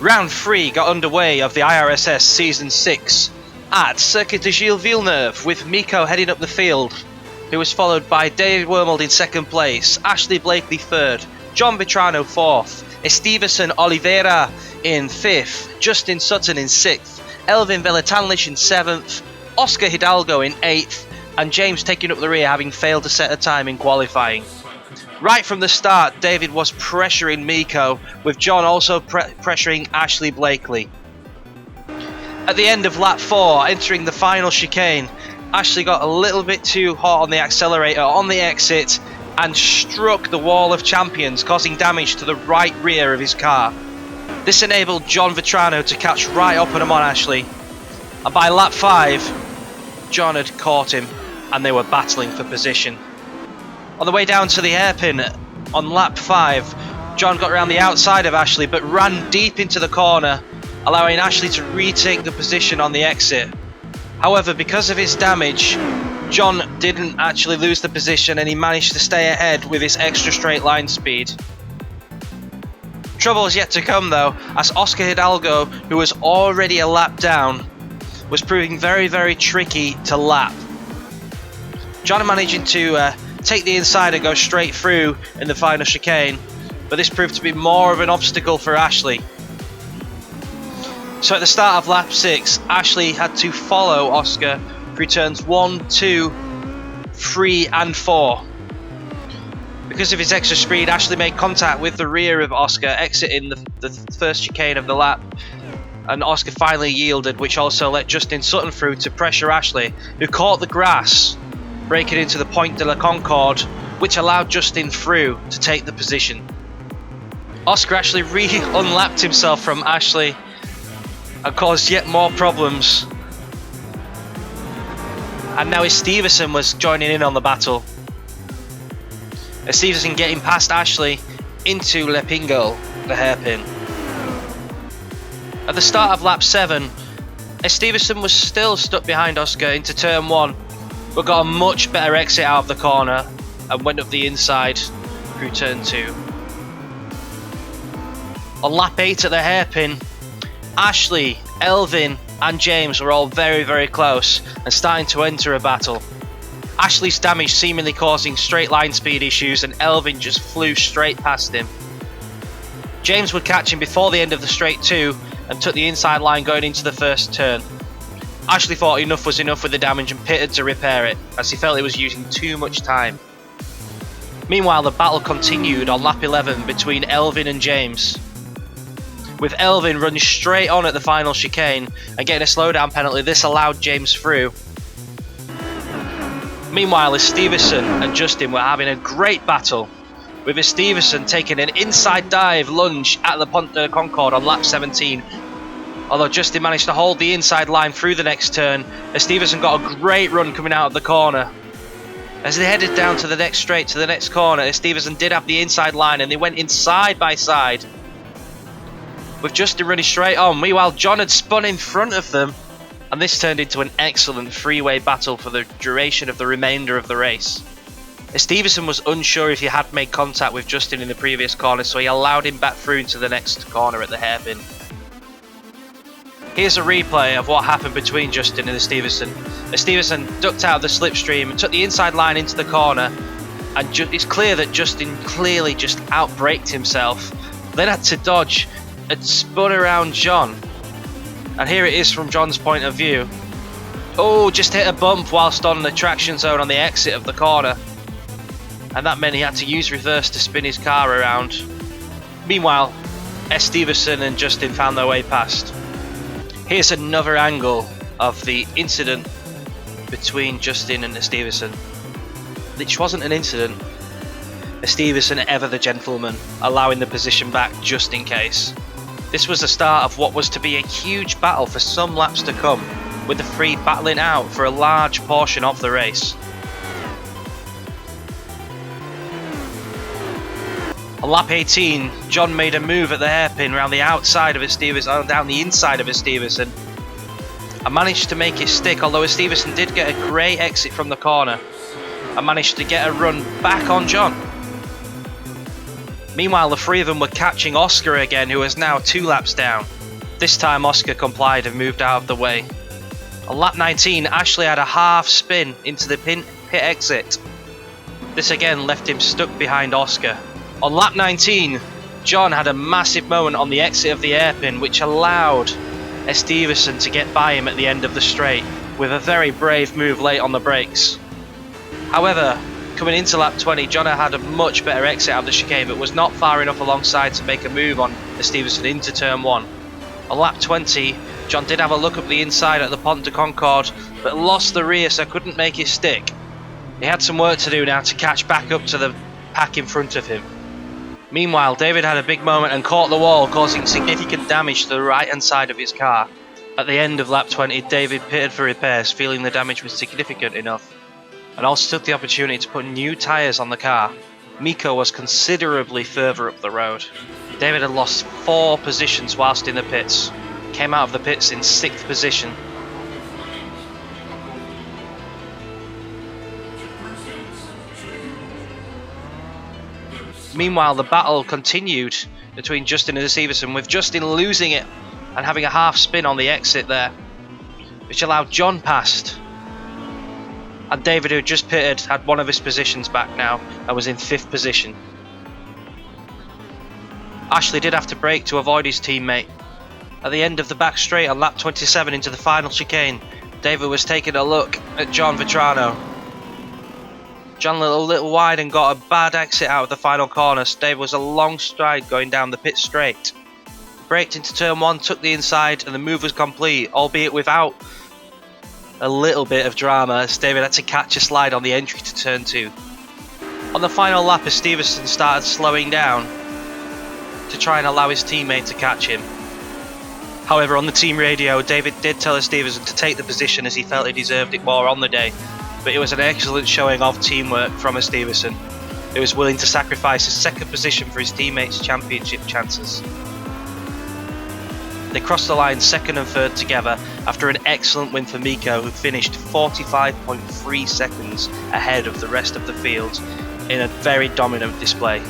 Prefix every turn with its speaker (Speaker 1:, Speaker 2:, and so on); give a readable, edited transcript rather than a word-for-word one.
Speaker 1: Round 3 got underway of the iRSS Season 6 at Circuit Gilles Villeneuve, with Miko heading up the field, who was followed by David Wormold in 2nd place, Ashley Blakely 3rd, John Vitrano 4th, Esteveson Oliveira in 5th, Justin Sutton in 6th, Elvin Veletanlich in 7th, Oscar Hidalgo in 8th, and James taking up the rear, having failed to set a time in qualifying. Right from the start, David was pressuring Miko, with John also pressuring Ashley Blakely. At the end of lap 4, entering the final chicane, Ashley got a little bit too hot on the accelerator on the exit and struck the wall of champions, causing damage to the right rear of his car. This enabled John Vitrano to catch right up on him on Ashley, and by lap 5, John had caught him and they were battling for position. On the way down to the hairpin on lap 5, John got around the outside of Ashley but ran deep into the corner, allowing Ashley to retake the position on the exit. However, because of his damage, John didn't actually lose the position and he managed to stay ahead with his extra straight line speed. Trouble is yet to come though, as Oscar Hidalgo, who was already a lap down, was proving very, very tricky to lap. John managing to take the inside and go straight through in the final chicane, but this proved to be more of an obstacle for Ashley. So at the start of lap 6, Ashley had to follow Oscar through turns 1, 2, 3 and 4. Because of his extra speed, Ashley made contact with the rear of Oscar, exiting the first chicane of the lap, and Oscar finally yielded, which also let Justin Sutton through to pressure Ashley, who caught the grass, breaking into the Point de la Concorde, which allowed Justin through to take the position. Oscar actually unlapped himself from Ashley and caused yet more problems. And now Esteveson was joining in on the battle. Esteveson getting past Ashley into Le Pingle, the hairpin. At the start of lap 7, Esteveson was still stuck behind Oscar into turn 1, but got a much better exit out of the corner and went up the inside through turn 2. On lap 8 at the hairpin, Ashley, Elvin and James were all very, very close and starting to enter a battle. Ashley's damage seemingly causing straight line speed issues, and Elvin just flew straight past him. James would catch him before the end of the straight 2 and took the inside line going into the first turn. Ashley thought enough was enough with the damage and pitted to repair it, as he felt it was using too much time. Meanwhile, the battle continued on lap 11 between Elvin and James, with Elvin running straight on at the final chicane and getting a slowdown penalty. This allowed James through. Meanwhile, Esteveson and Justin were having a great battle, with Esteveson taking an inside dive lunge at the Pont de Concorde on lap 17. Although Justin managed to hold the inside line through the next turn, Esteveson got a great run coming out of the corner. As they headed down to the next straight, to the next corner, Esteveson did have the inside line and they went in side by side, with Justin running straight on. Meanwhile, John had spun in front of them, and this turned into an excellent three-way battle for the duration of the remainder of the race. Esteveson was unsure if he had made contact with Justin in the previous corner, so he allowed him back through into the next corner at the hairpin. Here's a replay of what happened between Justin and Esteveson. Esteveson ducked out of the slipstream and took the inside line into the corner, and it's clear that Justin clearly just outbraked himself, then had to dodge and spun around John. And here it is from John's point of view. Oh, just hit a bump whilst on the traction zone on the exit of the corner, and that meant he had to use reverse to spin his car around. Meanwhile, Esteveson and Justin found their way past. Here's another angle of the incident between Justin and Esteveson, which wasn't an incident. Esteveson, ever the gentleman, allowing the position back just in case. This was the start of what was to be a huge battle for some laps to come, with the three battling out for a large portion of the race. On lap 18, John made a move at the hairpin around the outside of Esteveson, down the inside of Esteveson, and managed to make it stick, although Esteveson did get a great exit from the corner and managed to get a run back on John. Meanwhile, the three of them were catching Oscar again, who was now 2 laps down. This time Oscar complied and moved out of the way. On lap 19, Ashley had a half spin into the pit exit. This again left him stuck behind Oscar. On lap 19, John had a massive moment on the exit of the hairpin, which allowed Esteveson to get by him at the end of the straight, with a very brave move late on the brakes. However, coming into lap 20, John had a much better exit out of the chicane, but was not far enough alongside to make a move on Esteveson into turn 1. On lap 20, John did have a look up the inside at the Pont de Concorde, but lost the rear, so couldn't make it stick. He had some work to do now to catch back up to the pack in front of him. Meanwhile, David had a big moment and caught the wall, causing significant damage to the right-hand side of his car. At the end of lap 20, David pitted for repairs, feeling the damage was significant enough, and also took the opportunity to put new tyres on the car. Miko was considerably further up the road. David had lost 4 positions whilst in the pits. Came out of the pits in 6th position. Meanwhile, the battle continued between Justin and Esteveson, with Justin losing it and having a half spin on the exit there, which allowed John past. And David, who had just pitted, had one of his positions back now and was in 5th position. Ashley did have to brake to avoid his teammate. At the end of the back straight on lap 27 into the final chicane, David was taking a look at John Vetrano. John a little wide and got a bad exit out of the final corner. David was a long stride going down the pit straight. Braked into turn 1, took the inside, and the move was complete, albeit without a little bit of drama, as David had to catch a slide on the entry to turn 2. On the final lap, Esteveson started slowing down to try and allow his teammate to catch him. However, on the team radio, David did tell Esteveson to take the position as he felt he deserved it more on the day, but it was an excellent showing of teamwork from Esteveson, who was willing to sacrifice his 2nd position for his teammates' championship chances. They crossed the line 2nd and 3rd together after an excellent win for Miko, who finished 45.3 seconds ahead of the rest of the field in a very dominant display.